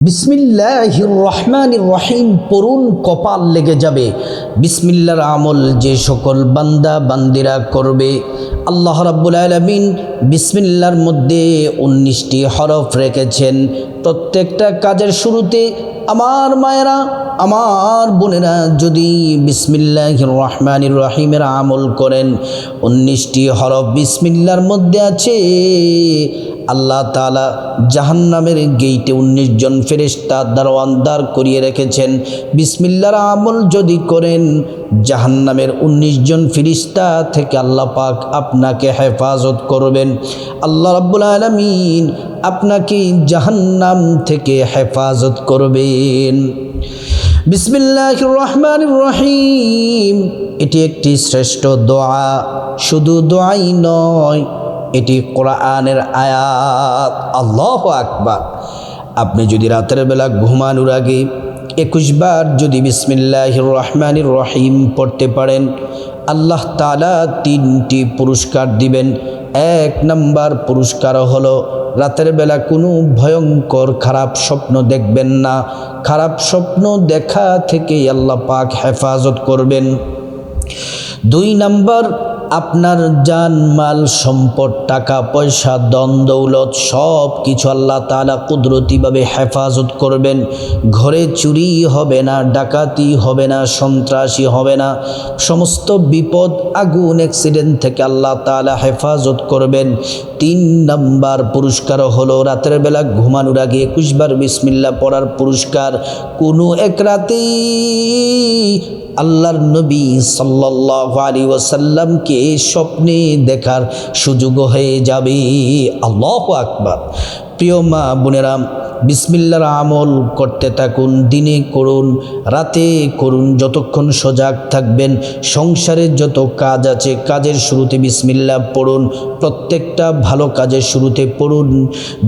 বিসমিল্লাহির রহমানির রহিম পড়ুন, কপাল লেগে যাবে। বিসমিল্লাহর আমল যে সকল বান্দা বান্দিরা করবে, আল্লাহ রাব্বুল আলামিন বিসমিল্লাহর মধ্যে 19টি হরফ রেখেছেন। প্রত্যেকটা কাজের শুরুতে আমার মায়েরা, আমার বোনেরা যদি বিসমিল্লাহির রহমানির রহিমের আমল করেন, 19টি হরফ বিসমিল্লাহর মধ্যে আছে। আল্লাহ তাআলা জাহান্নামের গেইটে 19 জন ফেরেশতা দারোয়ানদার করিয়ে রেখেছেন। বিসমিল্লাহর আমল যদি করেন, জাহান্নামের 19 জন ফেরেশতা থেকে আল্লাহ পাক আপনাকে হেফাজত করবেন। আল্লাহ রাব্বুল আলামিন আপনাকে জাহান্নাম থেকে হেফাজত করবেন। বিসমিল্লাহির রহমানির রহিম এটি একটি শ্রেষ্ঠ দোয়া। শুধু দোয়াই নয়, এটি কোরআনের আয়াত। আল্লাহু আকবার। আপনি যদি রাতের বেলা ঘুমানোর আগে 21 বার যদি বিসমিল্লাহির রহমানির রহিম পড়তে পারেন, আল্লাহ তাআলা 3টি পুরস্কার দিবেন। 1 নম্বর পুরস্কার হলো রাতের বেলা কোনো ভয়ঙ্কর খারাপ স্বপ্ন দেখবেন না। খারাপ স্বপ্ন দেখা থেকে আল্লাহ পাক হেফাজত করবেন। 2 নম্বর, আপনার জান মাল সম্পদ, টাকা পয়সা, ধন দৌলত সব কিছু আল্লাহ তাআলা কুদরতিভাবে হেফাজত করবেন। ঘরে চুরি হবে না, ডাকাতি হবে না, সন্ত্রাসী হবে না। সমস্ত বিপদ, আগুন, অ্যাক্সিডেন্ট থেকে আল্লাহ তাআলা হেফাজত করবেন। 3 নম্বর পুরস্কার হলো রাতের বেলা ঘুমানোর আগে 21 বার বিসমিল্লাহ পড়ার পুরস্কার। কোনো এক রাতে আল্লাহর নবী সাল্লাল্লাহু আলাইহি ওয়াসাল্লামকে স্বপ্নে দেখার সুযোগ হয়ে যাবে। আল্লাহু আকবার। প্রিয় মা বোনেরা, বিসমিল্লাহর আমল করতে থাকুন। দিনে করুন, রাতে করুন, যতক্ষণ সজাগ থাকবেন। সংসারের যত কাজ আছে, কাজের শুরুতে বিসমিল্লাহ পড়ুন। প্রত্যেকটা ভালো কাজের শুরুতে পড়ুন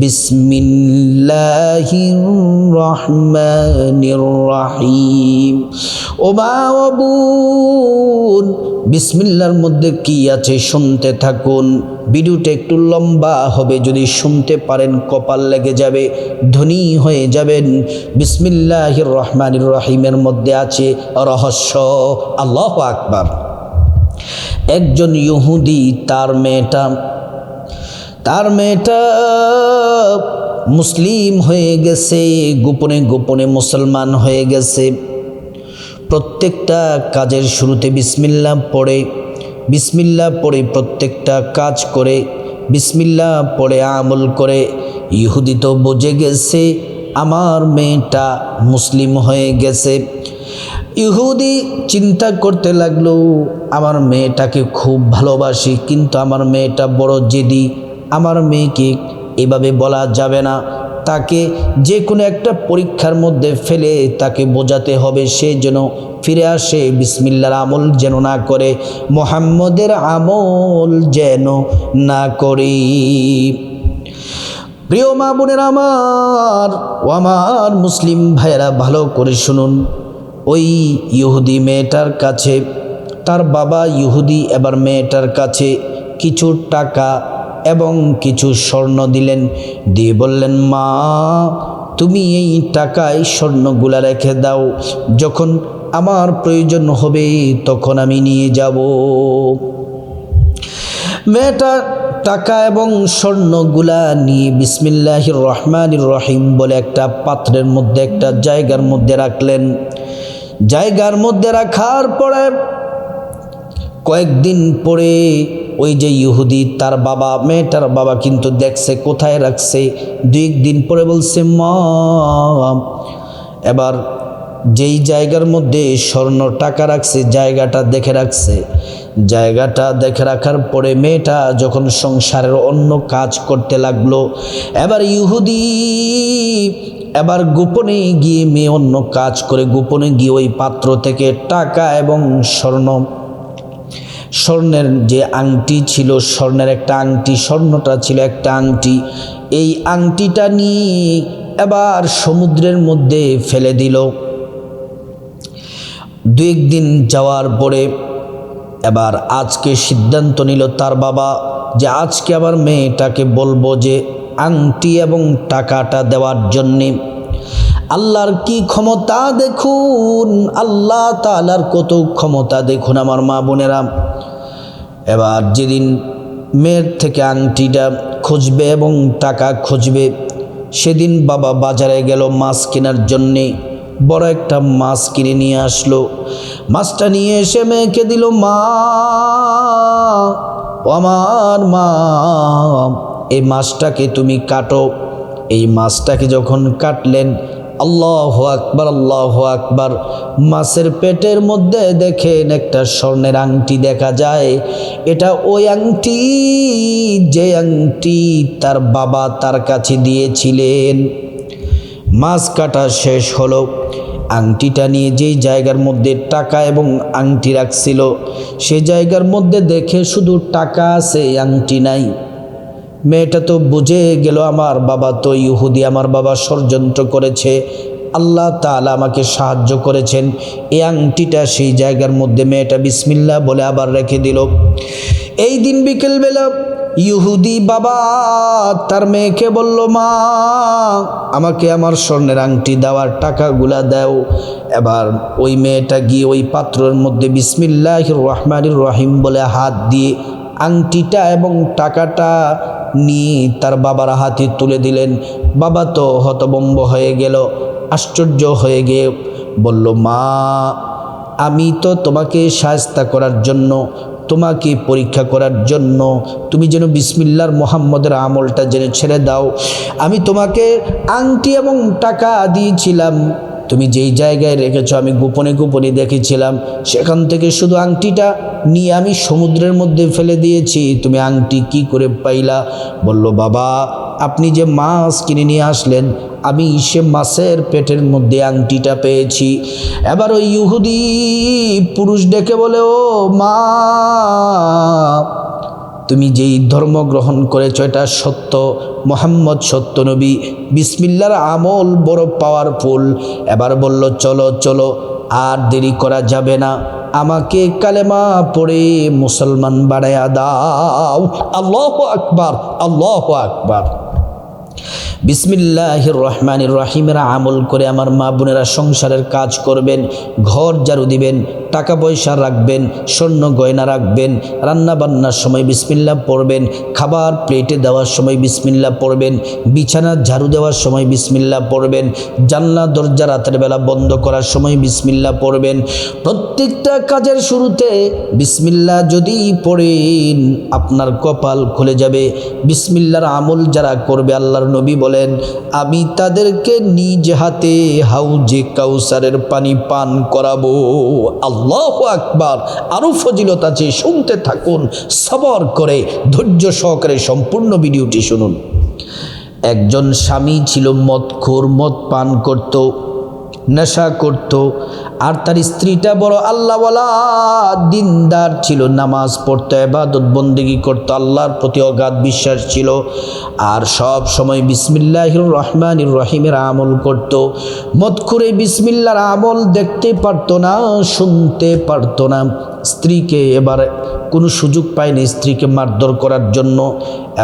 বিসমিল্লাহির রহমানির রহিম। ও মা ও বোন, বিসমিল্লাহর মধ্যে কি আছে শুনতে থাকুন। ভিডিওটা একটু লম্বা হবে, যদি শুনতে পারেন কপাল লেগে যাবে, ধনী হয়ে যাবেন। বিসমিল্লাহির রহমানির রহিমের মধ্যে আছে রহস্য। আল্লাহু আকবার। একজন ইহুদি তার মেয়েটা মুসলিম হয়ে গেছে, গোপনে গোপনে মুসলমান হয়ে গেছে। প্রত্যেকটা কাজের শুরুতে বিসমিল্লাহ পড়ে প্রত্যেকটা কাজ করে, বিসমিল্লাহ পড়ে আমল করে। ইহুদি তো বুঝে গেছে আমার মেয়েটা মুসলিম হয়ে গেছে। ইহুদি চিন্তা করতে লাগলো, আমার মেয়েটাকে খুব ভালোবাসি, কিন্তু আমার মেয়েটা বড় জেদি। আমার মেয়েকে এভাবে বলা যাবে না, তাকে যে কোনো একটা পরীক্ষার মধ্যে ফেলে তাকে বোঝাতে হবে, সে যেন ফিরে আসে, বিসমিল্লাহর আমল যেন না করে, মুহাম্মদের আমল যেন না করে। প্রিয় মা বোনের আমার ও আমার মুসলিম ভাইয়েরা, ভালো করে শুনুন। ওই ইহুদি মেয়েটার কাছে, তার বাবা ইহুদি এবার মেয়েটার কাছে কিছু টাকা এবং কিছু স্বর্ণ দিলেন। দিয়ে বললেন, মা তুমি এই টাকায় স্বর্ণগুলা রেখে দাও, যখন আমার প্রয়োজন হবে তখন আমি নিয়ে যাব। মেয়েটা টাকা এবং স্বর্ণগুলা নিয়ে বিসমিল্লাহির রহমানির রহিম বলে একটা পাত্রের মধ্যে, একটা জায়গার মধ্যে রাখলেন। জায়গার মধ্যে রাখার পরে কয়েকদিন পরে ওই যে ইহুদি তার বাবা, মেয়েটার বাবা কিন্তু দেখছে কোথায় রাখছে। 2 দিন পরে বলছে, মা এবার যেই জায়গার মধ্যে স্বর্ণ টাকা রাখছে জায়গাটা দেখে রাখছে। জায়গাটা দেখে রাখার পরে মেয়েটা যখন সংসারের অন্য কাজ করতে লাগলো, এবার ইহুদি এবার গোপনে গিয়ে মেয়ে অন্য কাজ করে গোপনে গিয়ে ওই পাত্র থেকে টাকা এবং স্বর্ণের যে আংটি ছিল, স্বর্ণের একটা আংটি, স্বর্ণটা ছিল একটা আংটি, এই আংটিটা নিয়ে এবার সমুদ্রের মধ্যে ফেলে দিল। 2 দিন যাওয়ার পরে এবার আজকে সিদ্ধান্ত নিল তার বাবা যে আজকে আবার মেয়েটাকে বলবো যে আংটি এবং টাকাটা দেওয়ার জন্যে। আল্লাহর কি ক্ষমতা দেখুন, আল্লাহ তাআলার কত ক্ষমতা দেখুন আমার মা বোনেরা। এবার যেদিন মেয়ের থেকে আংটিটা খুঁজবে এবং টাকা খুঁজবে, সেদিন বাবা বাজারে গেল মাছ কেনার জন্যে। বড় একটা মাছ কিনে নিয়ে আসলো। মাছটা নিয়ে এসে মেয়েকে দিল। মা, ও আমার মা, এই মাছটাকে তুমি কাটো। এই মাছটাকে যখন কাটলেন, আল্লাহু আকবার, আল্লাহু আকবার, মাছের পেটের মধ্যে দেখেন একটা স্বর্ণের আংটি দেখা যায়। এটা ওই আংটি যে আংটি তার বাবা তার কাছে দিয়েছিলেন। মাছ কাটা শেষ হলো। আংটিটা নিয়ে যেই জায়গার মধ্যে টাকা এবং আংটি রাখছিল, সেই জায়গার মধ্যে দেখে শুধু টাকা আছে, আংটি নাই। মেয়েটা তো বুঝে গেল আমার বাবা তো ইহুদি, আমার বাবা ষড়যন্ত্র করেছে, আল্লাহ তাআলা আমাকে সাহায্য করেছেন। এই আংটিটা সেই জায়গার মধ্যে মেয়েটা বিসমিল্লাহ বলে আবার রেখে দিল। এই দিন বিকেলবেলা ইহুদি বাবা তার মেয়েকে বলল, মা, আমাকে আমার স্বর্ণের আংটি দেওয়ার টাকাগুলা দাও। এবার ওই মেয়েটা গিয়ে ওই পাত্রের মধ্যে বিসমিল্লাহির রহমানির রহিম বলে হাত দিয়ে আংটিটা এবং টাকাটা নিয়ে তার বাবার হাতে তুলে দিলেন। বাবা তো হতভম্ব হয়ে গেল, আশ্চর্য হয়ে গিয়ে বলল, মা, আমি তো তোমাকে শায়েস্তা করার জন্য, তোমাকে পরীক্ষা করার জন্য, তুমি যেন বিসমিল্লাহর মুহাম্মদের আমলটা জেনে ছেড়ে দাও, আমি তোমাকে আংটি এবং টাকা দিয়েছিলাম। তুমি যেই জায়গায় রেখেছো আমি গোপনে গোপনে দেখেছিলাম, সেখান থেকে শুধু আংটিটা নিয়ে আমি সমুদ্রের মধ্যে ফেলে দিয়েছি। তুমি আংটি কি করে পাইলা? বলল, বাবা, আপনি যে মাছ কিনে নিয়ে আসলেন, আমি সে মাছের পেটের মধ্যে আংটিটা পেয়েছি। এবার ওই ইহুদি পুরুষ ডেকে বলে, ও মা, তুমি যেই ধর্ম গ্রহণ করেছ এটা সত্য, মুহাম্মদ সত্য নবী, বিসমিল্লাহর আমল বড় পাওয়ারফুল। এবার বলল, চলো চলো, আর দেরি করা যাবে না, আমাকে কালেমা পড়ে মুসলমান বানায়া দাও। আল্লাহু আকবার, আল্লাহু আকবার। বিসমিল্লাহির রহমানির রহিমের আমল করে আমার মা বোনেরা সংসারের কাজ করবেন, ঘর ঝাড়ু দিবেন, টাকা পয়সা রাখবেন, স্বর্ণ গয়না রাখবেন, রান্না বান্নার সময় বিসমিল্লাহ পড়বেন, খাবার প্লেটে দেওয়ার সময় বিসমিল্লাহ পড়বেন, বিছানা ঝাড়ু দেওয়ার সময় বিসমিল্লাহ পড়বেন, জানলা দরজা রাতের বেলা বন্ধ করার সময় বিসমিল্লাহ পড়বেন। প্রত্যেকটা কাজের শুরুতে বিসমিল্লাহ যদি পড়েন আপনার কপাল খুলে যাবে। বিসমিল্লাহর আমল যারা করবে, আল্লাহর নবী বলেন, আমি তাদেরকে নিজ হাতে হাউজে কাউসারের পানি পান করাবো। আল্লাহু আকবার। আরো ফজিলত আছে, শুনতে থাকুন, সবর করে ধৈর্য সহকারে সম্পূর্ণ ভিডিওটি শুনুন। একজন স্বামী ছিল মদখোর, মদ পান করত, নেশা করত, আর তার স্ত্রীটা বড় আল্লাহওয়ালা দিনদার ছিল, নামাজ পড়তো, ইবাদত বন্দেগী করতো, আল্লাহর প্রতি অগাধ বিশ্বাস ছিল, আর সব সময় বিসমিল্লাহির রহমানির রহিমের আমল করত। মদখুরে বিসমিল্লাহর আমল দেখতে পারতো না, শুনতে পারতো না। স্ত্রীকে এবার কোনো সুযোগ পায়নি স্ত্রীকে মারধর করার জন্য।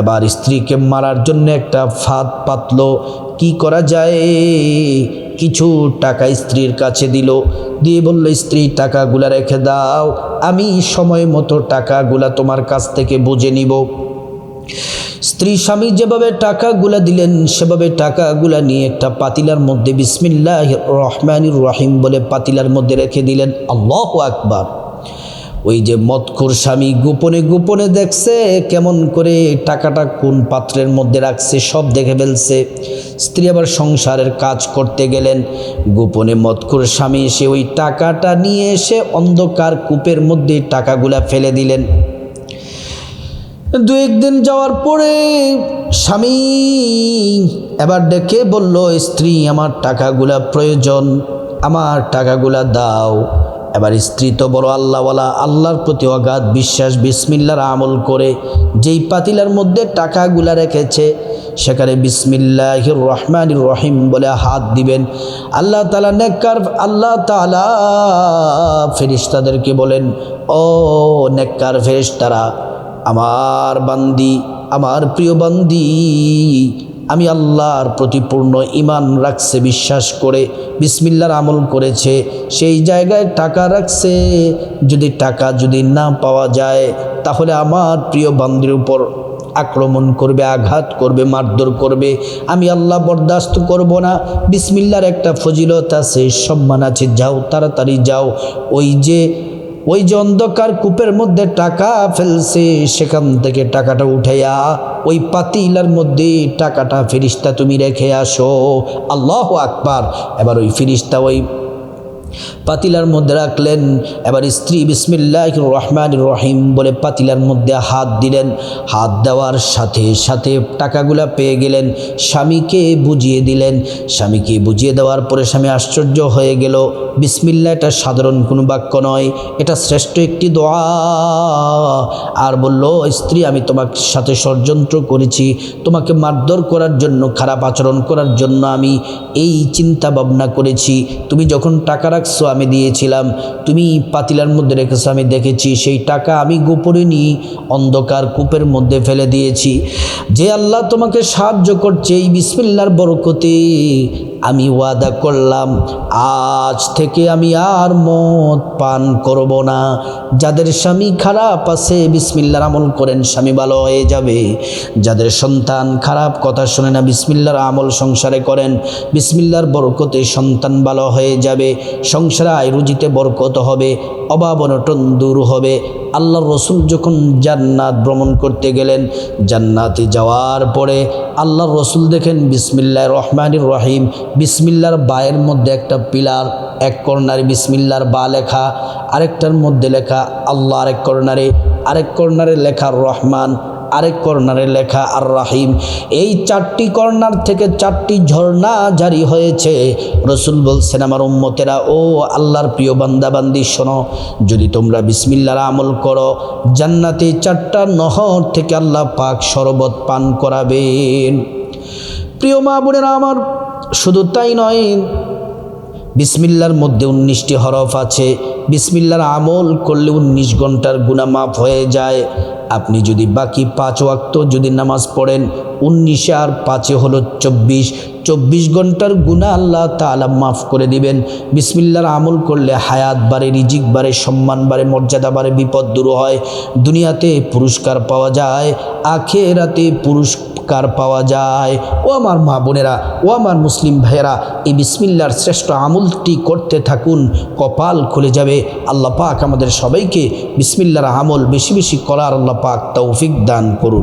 এবার স্ত্রীকে মারার জন্য একটা ফাঁদ পাতলো, কি করা যায়? কিছু টাকা স্ত্রীর কাছে দিল, দিয়ে বলল, স্ত্রী, টাকাগুলা রেখে দাও, আমি সময় মতো টাকাগুলা তোমার কাছ থেকে বুঝে নিব। স্ত্রী স্বামী যেভাবে টাকাগুলা দিলেন সেভাবে টাকাগুলা নিয়ে একটা পাতিলার মধ্যে বিসমিল্লাহির রহমানির রহিম বলে পাতিলার মধ্যে রেখে দিলেন। আল্লাহু আকবার। ওই যে মদখোর স্বামী গোপনে গোপনে দেখছে কেমন করে টাকাটা কোন পাত্রের মধ্যে রাখছে, সব দেখে ফেলছে। স্ত্রী আবার সংসারের কাজ করতে গেলেন, গোপনে মদখোর স্বামী এসে ওই টাকাটা নিয়ে এসে অন্ধকার কূপের মধ্যে টাকাগুলা ফেলে দিলেন। দু একদিন যাওয়ার পরে স্বামী এবার ডেকে বলল, স্ত্রী, আমার টাকাগুলা প্রয়োজন, আমার টাকাগুলা দাও। এবার স্ত্রী তো বড় আল্লাহওয়ালা, আল্লাহর প্রতি অগাধ বিশ্বাস, বিসমিল্লাহর আমল করে যেই পাতিলার মধ্যে টাকাগুলা রেখেছে সেখানে বিসমিল্লাহির রহমানির রহিম বলে হাত দিবেন। আল্লাহ তাআলা নেককার, আল্লাহ তাআলা ফেরেশতাদেরকে বলেন, ও নেককার ফেরেশতারা, আমার বান্দি, আমার প্রিয় বান্দি আমি আল্লাহর প্রতি পূর্ণ ঈমান রাখছে, বিশ্বাস করে বিসমিল্লাহর আমল করেছে, সেই জায়গায় টাকা রাখছে, যদি না পাওয়া যায় তাহলে আমার প্রিয় বান্দির উপর আক্রমণ করবে, আঘাত করবে, মারধর করবে, আমি আল্লাহ বরদাস্ত করব না। বিসমিল্লাহর একটা ফজিলত আছে, সম্মান আছে, যাও তাড়াতাড়ি যাও। ওই যে অন্ধকার কূপের মধ্যে টাকা ফেলছে, সেখান থেকে টাকাটা উঠাইয়া ওই পাতিলার মধ্যে টাকাটা ফেরেশতা তুমি রেখে আসো। আল্লাহু আকবার। এবার ওই ফেরেশতা ওই পাতিলার মধ্যে রাখলেন। এবার স্ত্রী বিসমিল্লাহির রহমানির রহিম বলে পাতিলার মধ্যে হাত দিলেন। হাত দেওয়ার সাথে সাথে টাকাগুলা পেয়ে গেলেন, স্বামীকে বুঝিয়ে দিলেন। স্বামীকে বুঝিয়ে দেওয়ার পরে স্বামী আশ্চর্য হয়ে গেল। বিসমিল্লাহ এটা সাধারণ কোনো বাক্য নয়, এটা শ্রেষ্ঠ একটি দোয়া। আর বলল, স্ত্রী আমি তোমার সাথে ষড়যন্ত্র করেছি, তোমাকে মারধর করার জন্য, খারাপ আচরণ করার জন্য আমি এই চিন্তা ভাবনা করেছি। তুমি যখন টাকা রাখছো আমি দিয়েছিলাম, তুমি পাতিলার মধ্যে রেখেছো আমি দেখেছি, সেই টাকা আমি গোপনে নিয়ে অন্ধকার কূপের মধ্যে ফেলে দিয়েছি। যে আল্লাহ তোমাকে সাহায্য করছে এই বিসমিল্লাহর বরকতে, আমি ওয়াদা করলাম আজ থেকে আমি আর মদ পান করব না। যাদের স্বামী খারাপ আছে বিসমিল্লাহর আমল করেন, স্বামী ভালো হয়ে যাবে। যাদের সন্তান খারাপ কথা শোনে না, বিসমিল্লাহর আমল সংসারে করেন, বিসমিল্লাহর বরকতে সন্তান ভালো হয়ে যাবে, সংসারে আয় রুজিতে বরকত হবে, অভাব অনটন দূর হবে। আল্লাহর রসুল যখন জান্নাত ভ্রমণ করতে গেলেন, জান্নাতে যাওয়ার পরে আল্লাহর রসুল দেখেন বিসমিল্লাহির রহমানির রহিম, বিসমিল্লাহর বায়ের মধ্যে একটা পিলার, এক কর্নারে বিসমিল্লাহর বা লেখা, আরেকটার মধ্যে লেখা আল্লাহ, আরেক কর্নারে লেখা রহমান, আরেক কর্নারে লেখা আর রাহিম। এই চারটি কর্নার থেকে চারটি ঝর্ণা জারি হয়েছে। রসুল বলছেন, আমার উম্মতেরা, ও আল্লাহর প্রিয় বান্দা বান্দি শোনো, যদি তোমরা বিসমিল্লাহর আমল করো, জান্নাতে চারটা নহর থেকে আল্লাহ পাক শরবত পান করাবেন। প্রিয় মা বোনেরা আমার, শুধু তাই নয়, বিসমিল্লাহর মধ্যে 19টি হরফ আছে। বিসমিল্লাহর আমল করলে 19 ঘন্টার গুনাহ মাফ হয়ে যায়। আপনি যদি বাকি 5 ওয়াক্ত যদি নামাজ পড়েন, 19 আর 5 হলো 24 ঘন্টার গুনাহ আল্লাহ তাআলা মাফ করে দিবেন। বিসমিল্লাহর আমল করলে হায়াত বাড়ে, রিজিক বাড়ে, সম্মান বাড়ে, মর্যাদা বাড়ে, বিপদ দূর হয়, দুনিয়াতে পুরস্কার পাওয়া যায়, আখিরাতে পুরস্কার পাওয়া যায়। ও আমার মা বোনেরা, ও আমার মুসলিম ভাইয়েরা, এই বিসমিল্লাহর শ্রেষ্ঠ আমলটি করতে থাকুন, কপাল খুলে যাবে। আল্লাহ পাক আমাদের সবাইকে বিসমিল্লাহর আমল বেশি বেশি করার আল্লাহ পাক তৌফিক দান করুন।